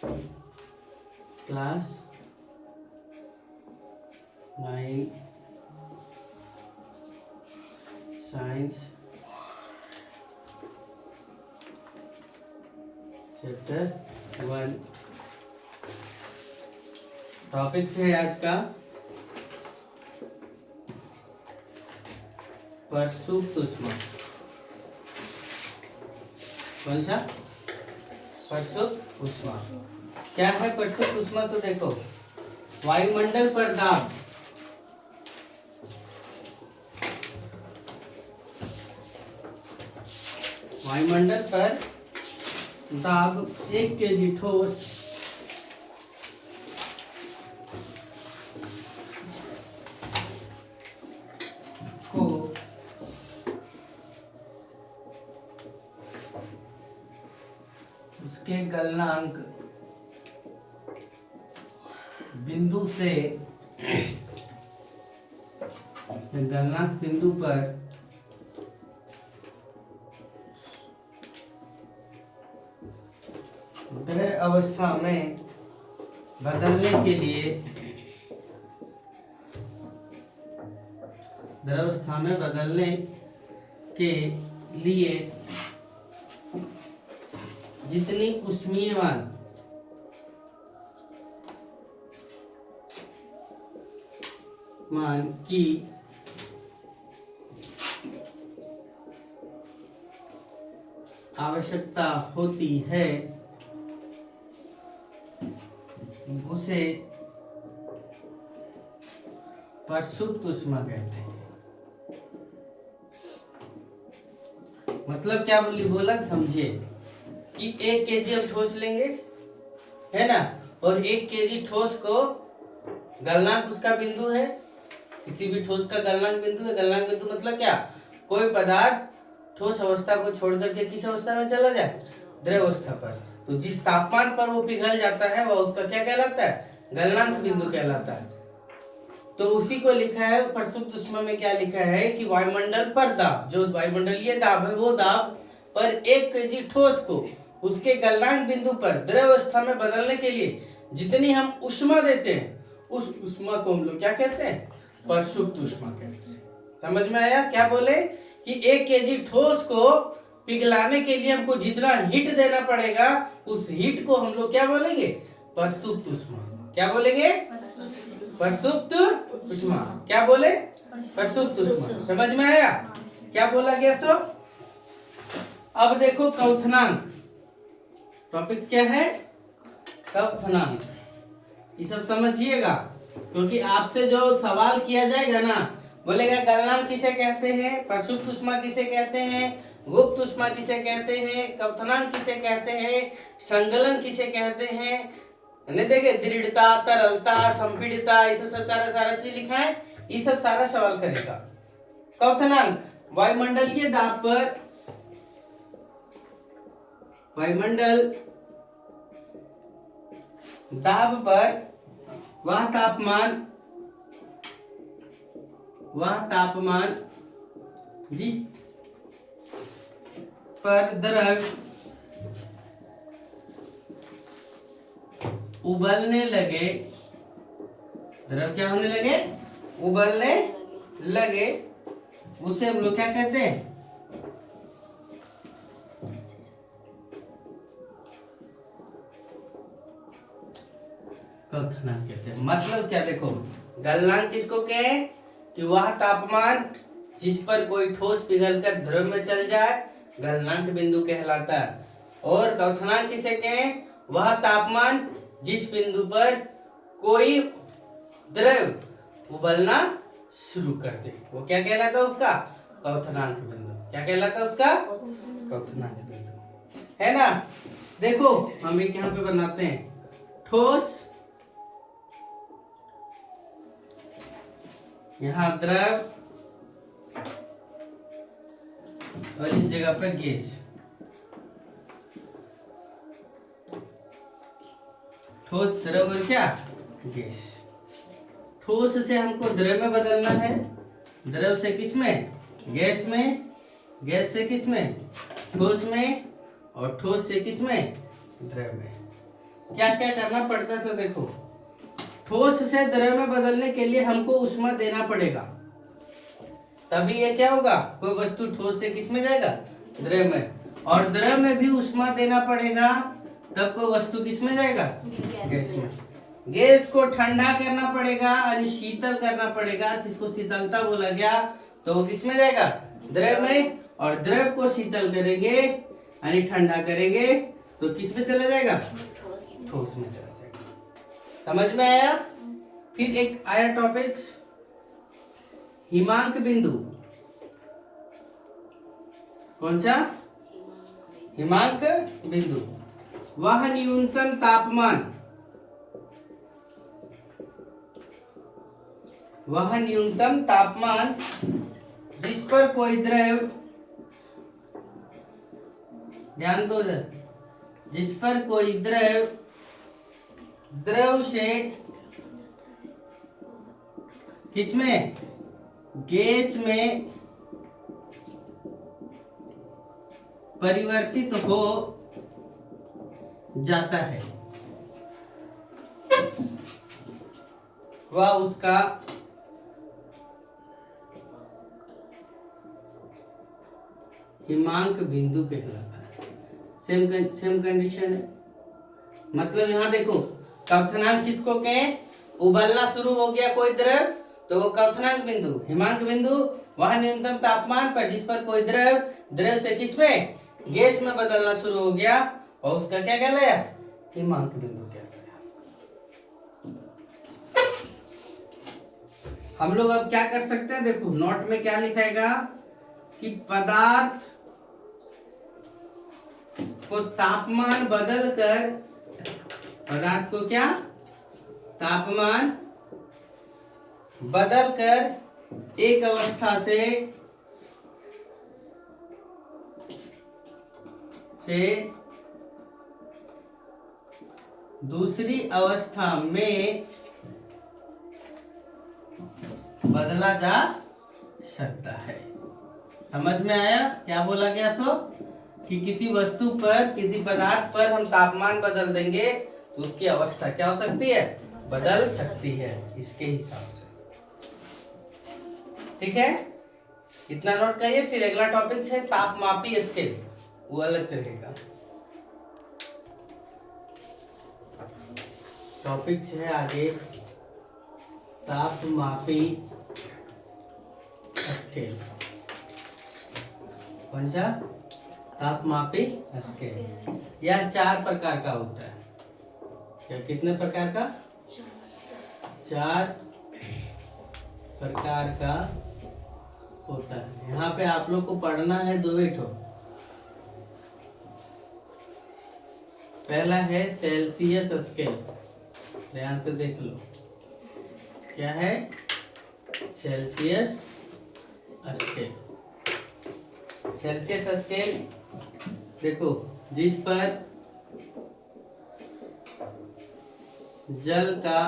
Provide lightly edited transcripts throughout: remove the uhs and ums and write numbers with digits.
Class 9 science chapter 1। Topic है आज का प्रसुप्त ऊष्मा। कौन सा? प्रसुप्त ऊष्मा। क्या है प्रसुप्त ऊष्मा? तो देखो, वायुमंडल पर दाब, वायुमंडल पर दाब 1 kg ठोस को उसके गलनांक बिंदु से, गलनांक बिंदु पर द्रव अवस्था में बदलने के लिए, द्रवावस्था में बदलने के लिए जितनी ऊष्मीयमान की आवश्यकता होती है उसे प्रसुप्त ऊष्मा कहते हैं। मतलब क्या बोला समझिए कि 1 kg हम ठोस लेंगे, है ना, और 1 kg ठोस को गलनांक उसका बिंदु है, किसी भी ठोस का गलनांक बिंदु है। गलनांक बिंदु मतलब क्या? कोई पदार्थ ठोस अवस्था को छोड़ करके किस अवस्था में चला जाए? द्रव अवस्था पर। तो जिस तापमान पर वो पिघल जाता है वह उसका क्या कहलाता है? गलनांक बिंदु कहलाता है। तो उसी को लिखा है प्रसुप्त ऊष्मा में। क्या लिखा है कि वायुमंडल पर दाब, जो वायुमंडलीय दाब है, वो दाब पर 1 kg ठोस को उसके गलनांक बिंदु पर द्रव अवस्था में बदलने के लिए जितनी हम ऊष्मा देते हैं, उस ऊष्मा को हम लोग क्या कहते हैं? प्रसुप्त ऊष्मा कहते हैं। समझ में आया? क्या बोले कि 1 kg ठोस को पिघलाने के लिए हमको जितना हीट देना पड़ेगा, उस हीट को हम लोग क्या बोलेंगे? प्रसुप्त ऊष्मा। क्या बोलेंगे? प्रसुप्त ऊष्मा। क्या बोले? प्रसुप्त ऊष्मा। समझ में आया क्या बोला गया? सो अब देखो क्वथनांक। टॉपिक क्या है? क्वथनांक। ये सब समझिएगा, क्योंकि आपसे जो सवाल किया जाएगा ना, बोलेगा गलनांक किसे कहते हैं, प्रसुप्त ऊष्मा किसे कहते हैं, गुप्त ऊष्मा किसे कहते हैं, क्वथनांक किसे कहते हैं, संगलन किसे कहते हैं, नहीं देखे, दृढ़ता, तरलता, संपीड़ितता, ये सब सारा चीज लिखा है। ये सब सारा सवाल करेगा। क्वथनांक, वायुमंडलीय दाब पर, वायुमंडल दाब पर वह तापमान जिस पर द्रव उबलने लगे, द्रव क्या होने लगे? उबलने लगे, उसे हम लोग क्या कहते हैं? क्वथनांक कहते हैं। मतलब क्या? देखो, गलनांक किसको कहे कि वह तापमान जिस पर कोई ठोस पिघलकर द्रव में चल जाए, गलनांक बिंदु कहलाता है। और क्वथनांक किसे कहे? वह तापमान जिस बिंदु पर कोई द्रव उबलना शुरू कर दे, वो क्या कहलाता है? उसका क्वथनांक बिंदु। क्या कहलाता है? उसका क्वथनांक बिंदु, है ना। देखो हम एक यहाँ पे बनाते हैं, ठोस, यहाँ द्रव, और इस जगह पर गैस। ठोस, द्रव और क्या? गैस। ठोस से हमको द्रव में बदलना है, द्रव से किस में? गैस में, गैस से किस में? ठोस में, और ठोस से किस में? द्रव में। क्या क्या करना पड़ता है, सो देखो, ठोस से द्रव में बदलने के लिए हमको ऊष्मा देना पड़ेगा, तभी ये क्या होगा, कोई वस्तु ठोस से किस में जाएगा, द्रव में, और द्रव में भी ऊष्मा देना पड़ेगा, तब कोई वस्तु किस में जाएगा, गैस में। गैस को ठंडा करना पड़ेगा यानी शीतल करना पड़ेगा, जिसको शीतलता बोला गया, तो वो किस में जाएगा, द्रव में, और द्रव को शीतल करेंगे यानी ठंडा करेंगे तो किस में चला जाएगा, ठोस में चला जाएगा। समझ में आया। फिर एक आया टॉपिक्स हिमांक बिंदु। कौन सा, हिमांक बिंदु। वह न्यूनतम तापमान, वह न्यूनतम तापमान जिस पर कोई द्रव, ध्यान दो, जिस पर कोई द्रव से किसमें, गैस में परिवर्तित हो जाता है, वह उसका हिमांक बिंदु कहलाता है। सेम कंडीशन है, मतलब यहां देखो, क्वथनांक किसको कहें, उबलना शुरू हो गया कोई द्रव तो वो क्वथनांक बिंदु। हिमांक बिंदु वह न्यूनतम तापमान पर जिस पर कोई द्रव से किसमें, गैस में बदलना शुरू हो गया, और उसका क्या कहलाया, हिमांक बिंदु कहलाया। हम लोग अब क्या कर सकते हैं, देखो नोट में क्या लिखाएगा कि पदार्थ को तापमान बदलकर, पदार्थ को क्या, तापमान बदलकर एक अवस्था से दूसरी अवस्था में बदला जा सकता है। समझ में आया क्या बोला गया, सो कि किसी वस्तु पर, किसी पदार्थ पर हम तापमान बदल देंगे तो उसकी अवस्था क्या हो सकती है, बदल सकती है, इसके हिसाब से। ठीक है, इतना नोट करिए। फिर अगला टॉपिक है तापमापी स्केल, वो अलग रहेगा। टॉपिक है आगे तापमापी स्केल। कौन सा, तापमापी स्केल। यह 4 प्रकार का होता है। क्या, कितने प्रकार का, 4 प्रकार का होता है। यहाँ पे आप लोग को पढ़ना है 2 ठो। पहला है सेल्सियस स्केल, ध्यान से देख लो, क्या है, सेल्सियस स्केल। सेल्सियस स्केल देखो, जिस पर जल का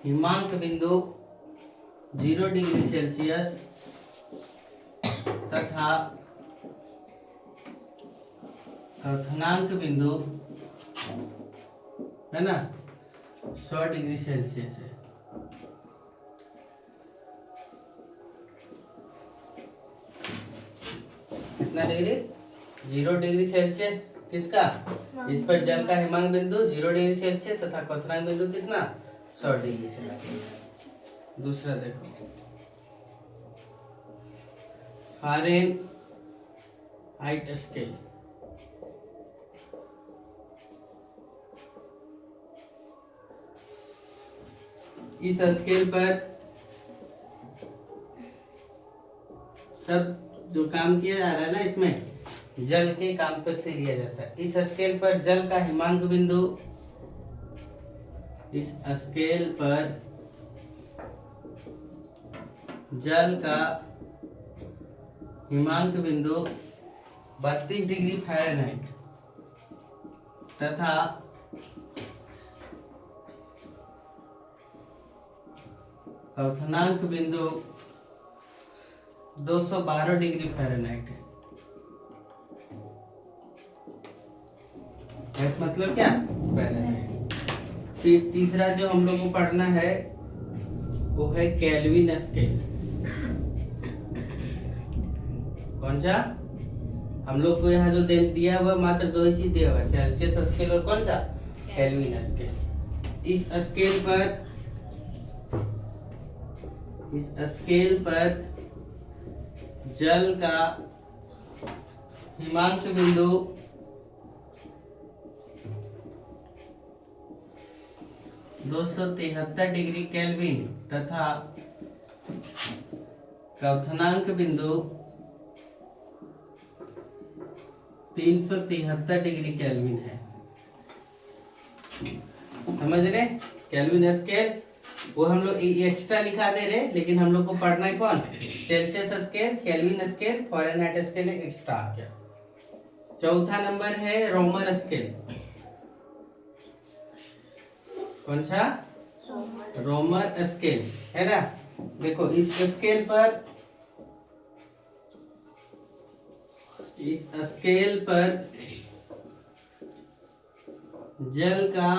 हिमांक बिंदु 0 डिग्री सेल्सियस तथा क्वथनांक बिंदु है ना 100 डिग्री सेल्सियस है। कितना डिग्री, 0 डिग्री सेल्सियस किसका, इस पर जल का हिमांक बिंदु 0 डिग्री सेल्सियस तथा क्वथनांक बिंदु कितना, 100 डिग्री सेल्सियस। दूसरा देखो, फ़ारेनहाइट स्केल। इस स्केल पर सब जो काम किया जा रहा है ना, इसमें जल के काम पर से लिया जाता है। इस स्केल पर जल का हिमांक बिंदु, इस स्केल पर जल का हिमांक बिंदु 32 डिग्री फ़ारेनहाइट तथा क्वथनांक बिंदु 212 डिग्री फ़ारेनहाइट है। F मतलब क्या, फ़ारेनहाइट। फिर तीसरा जो हम लोग को पढ़ना है वो है केल्विन स्केल। कौन सा, हम लोग को यहाँ जो दिया हुआ मात्र दो ही चीज दिया हुआ, सेल्सियस स्केल और कौन सा, केल्विन स्केल। इस स्केल पर जल का हिमांक बिंदु 273 डिग्री केल्विन तथा क्वथनांक बिंदु 373 डिग्री केल्विन है। समझ रहे, केल्विन स्केल वो हम लोग एक्स्ट्रा लिखा दे रहे, लेकिन हम लोग को पढ़ना है कौन, Celsius scale, Kelvin scale, Fahrenheit scale extra आ गया। चौथा नंबर है रोमर स्केल। कौन सा, रोमर स्केल है ना। देखो इस स्केल पर जल का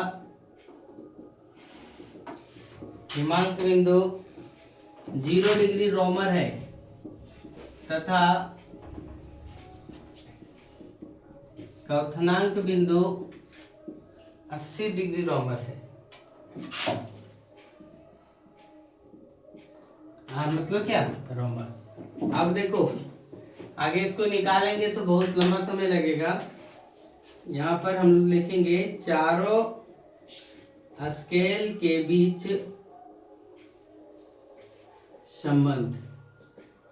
हिमांक बिंदु 0 डिग्री रोमर है तथा क्वथनांक बिंदु 80 डिग्री रोमर है। मतलब क्या, रोमर। अब देखो आगे इसको निकालेंगे तो बहुत लंबा समय लगेगा। यहाँ पर हम लिखेंगे चारों स्केल के बीच संबंध।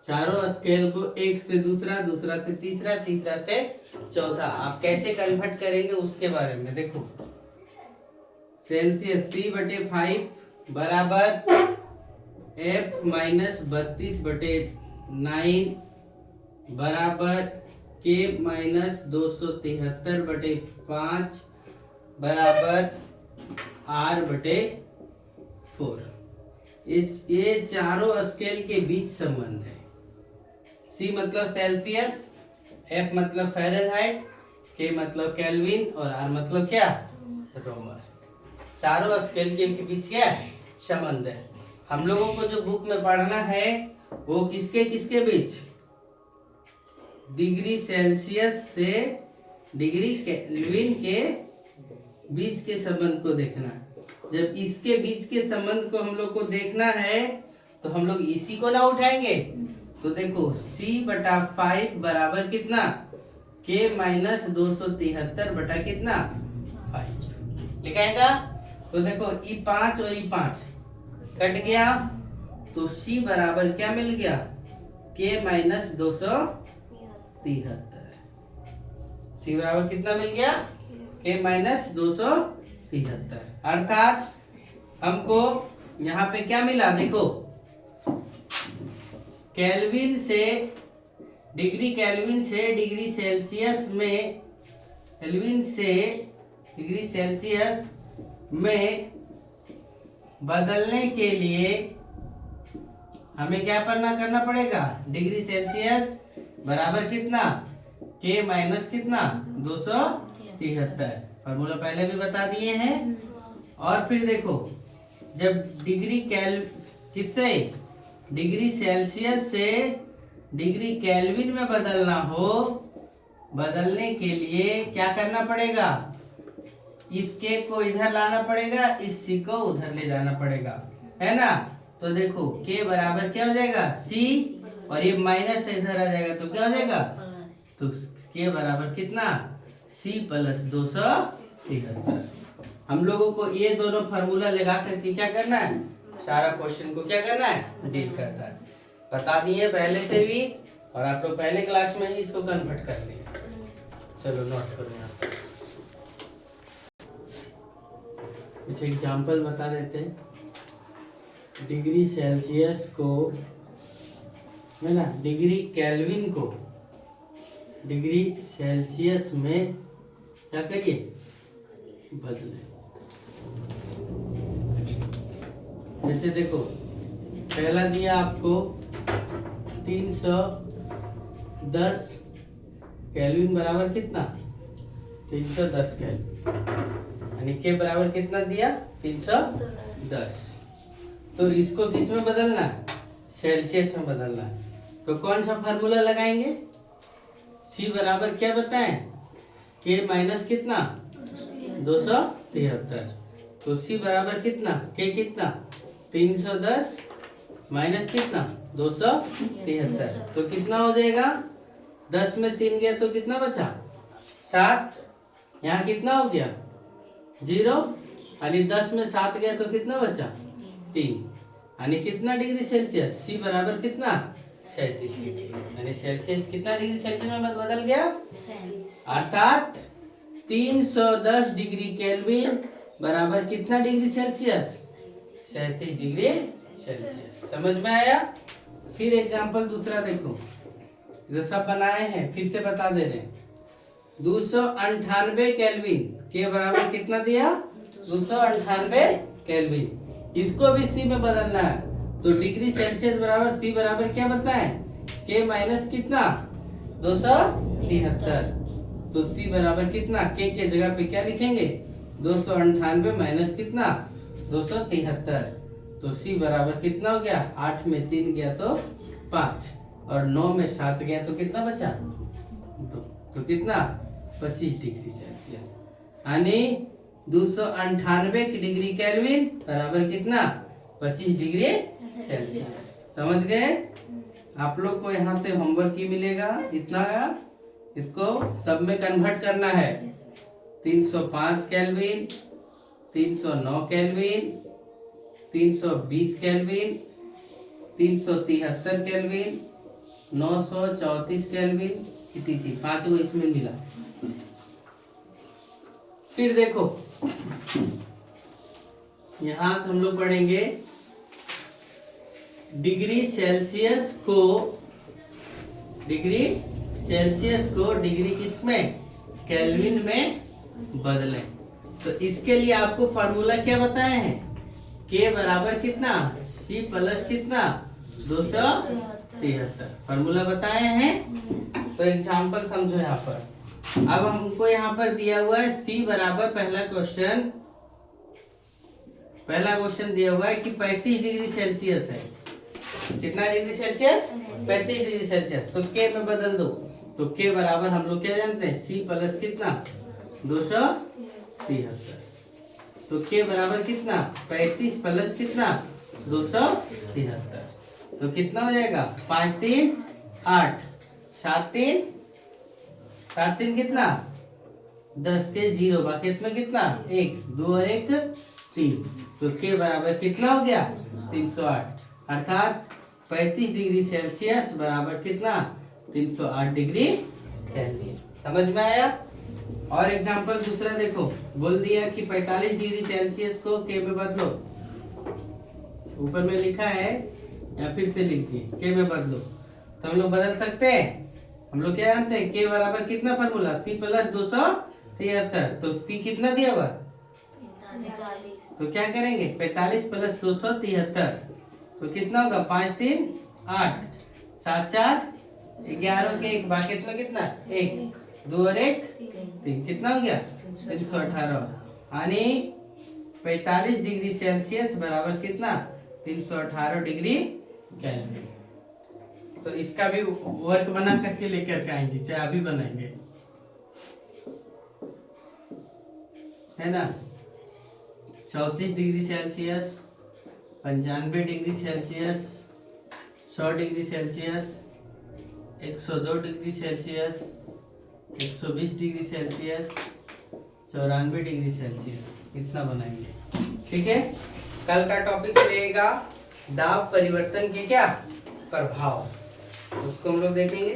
चारों स्केल को एक से दूसरा, दूसरा से तीसरा, तीसरा से चौथा, आप कैसे कन्वर्ट करेंगे उसके बारे में देखो। सेल्सियस C/5 बराबर F माइनस 32/9 बराबर K माइनस 273/5 बराबर R/4। ये चारों स्केल के बीच संबंध है। C मतलब सेल्सियस, F मतलब फ़ारेनहाइट, K मतलब केल्विन और R मतलब क्या, रोमर। चारों स्केल के बीच क्या संबंध है। हम लोगों को जो बुक में पढ़ना है वो किसके किसके बीच, डिग्री सेल्सियस से डिग्री केल्विन के बीच के संबंध को देखना है। जब इसके बीच के संबंध को हम लोग को देखना है तो हम लोग इसी को ना उठाएंगे। तो देखो C/5 बराबर कितना, K माइनस 273 बटा कितना 5 लिखाएगा। तो देखो E5 और E5 कट गया तो C बराबर क्या मिल गया, K माइनस 273। C बराबर कितना मिल गया, K माइनस 273। अर्थात हमको यहाँ पे क्या मिला, देखो केल्विन से डिग्री सेल्सियस में, केल्विन से डिग्री सेल्सियस में बदलने के लिए हमें क्या करना पड़ेगा, डिग्री सेल्सियस बराबर कितना, K माइनस कितना 273। फॉर्मूला पहले भी बता दिए हैं। और फिर देखो जब किससे डिग्री सेल्सियस से डिग्री केल्विन में बदलना हो, बदलने के लिए क्या करना पड़ेगा, इस K को इधर लाना पड़ेगा, इस C को उधर ले जाना पड़ेगा, है ना। तो देखो K बराबर क्या हो जाएगा C और ये माइनस से इधर आ जाएगा तो क्या हो जाएगा, तो K बराबर कितना C प्लस 273। हम लोगों को ये दोनों फार्मूला लगा करके क्या करना है, सारा क्वेश्चन को क्या करना है, डील करना है। बता दिए पहले से भी और आप लोग पहले क्लास में ही इसको कन्वर्ट कर लिए। चलो नोट करो यहाँ पे कुछ एग्जाम्पल बता देते हैं। डिग्री सेल्सियस को है ना, डिग्री केल्विन को डिग्री सेल्सियस में क्या करिए, बदले। जैसे देखो पहला दिया आपको 310 केल्विन बराबर कितना 310 केल्विन, यानी के बराबर कितना दिया 310। तो इसको किस में बदलना है, सेल्सियस में बदलना है। तो कौन सा फार्मूला लगाएंगे, C बराबर क्या बताएं, के माइनस कितना 273। तो C बराबर कितना, के कितना 310 माइनस कितना 273, तो कितना हो जाएगा, 10 में 3 गया तो कितना बचा 7, यहाँ कितना हो गया 0, यानी 10 में 7 गया तो कितना बचा 3, यानी कितना डिग्री सेल्सियस, C बराबर कितना 37 डिग्री, यानी सेल्सियस कितना डिग्री सेल्सियस में बदल गया, अर्थात 310 डिग्री केल्विन बराबर कितना डिग्री सेल्सियस 37 डिग्री सेल्सियस। समझ में आया। फिर एग्जांपल दूसरा देखो, जो सब बनाए हैं फिर से बता दे रहे हैं। 298 केल्विन के बराबर कितना दिया 298 केल्विन, इसको भी C में बदलना है। तो डिग्री सेल्सियस बराबर C बराबर क्या बताएं, के माइनस कितना 273। तो C बराबर कितना, के जगह पे क्या लिखेंगे 298 माइनस कितना 273। तो C बराबर कितना हो गया, 8 में 3 गया तो 5, और 9 में 7 गया तो कितना बचा 2, तो कितना 25 डिग्री सेल्सियस, यानी 298 डिग्री केल्विन बराबर कितना 25 डिग्री सेल्सियस। समझ गए। आप लोग को यहाँ से होमवर्क ही मिलेगा इतना, इसको सब में कन्वर्ट करना है। 305 kelvin, 309 kelvin, 320 kelvin, 373 kelvin, 934 kelvin, etc। 5 को इसमें मिला। फिर देखो यहां से हम लोग पढ़ेंगे डिग्री सेल्सियस को डिग्री किसमें केल्विन में बदलें। तो इसके लिए आपको फार्मूला क्या बताए हैं, के बराबर कितना C प्लस कितना 273 फार्मूला बताए हैं। तो एग्जांपल समझो यहाँ पर, अब हमको यहाँ पर दिया हुआ है C बराबर पहला क्वेश्चन दिया हुआ है कि 35 डिग्री सेल्सियस है। कितना डिग्री सेल्सियस 35 डिग्री सेल्सियस। तो के में बदल दो, तो के बराबर हम लोग क्या जानते हैं C प्लस कितना 273। तो के बराबर कितना 35 प्लस कितना 273, तो कितना हो जाएगा 5 3 8, 7 3 कितना 10 के 0, बाकी इसमें कितना 1 2 और 1 3। तो के बराबर कितना हो गया 308, अर्थात 35 डिग्री सेल्सियस बराबर कितना 308 डिग्री केल्विन। समझ में आया। और एग्जांपल दूसरा देखो, बोल दिया कि 45 डिग्री सेल्सियस को के में बदलो, ऊपर में लिखा है या फिर से लिख दिए के में बदलो। तो हम लोग बदल सकते हैं, हम लोग क्या जानते हैं के बराबर कितना फार्मूला C प्लस 273। तो C कितना दिया हुआ 45, तो क्या करेंगे 45 प्लस 273, तो कितना होगा 5 3 8, 7 4 11 के 1, बाकी में कितना 1 2 और 1 3, कितना हो गया 318, यानी 45 डिग्री सेल्सियस बराबर कितना 318 डिग्री केल्विन। तो इसका भी वर्क बना करके लेकर के आएंगे, चाहे अभी बनाएंगे, है ना। 34 degree Celsius, 95 degree Celsius, 100 degree Celsius, 102 degree Celsius, 120 degree Celsius, 94 degree Celsius, इतना बनाएंगे। ठीक है। कल का टॉपिक रहेगा दाब परिवर्तन के क्या प्रभाव, उसको हम लोग देखेंगे।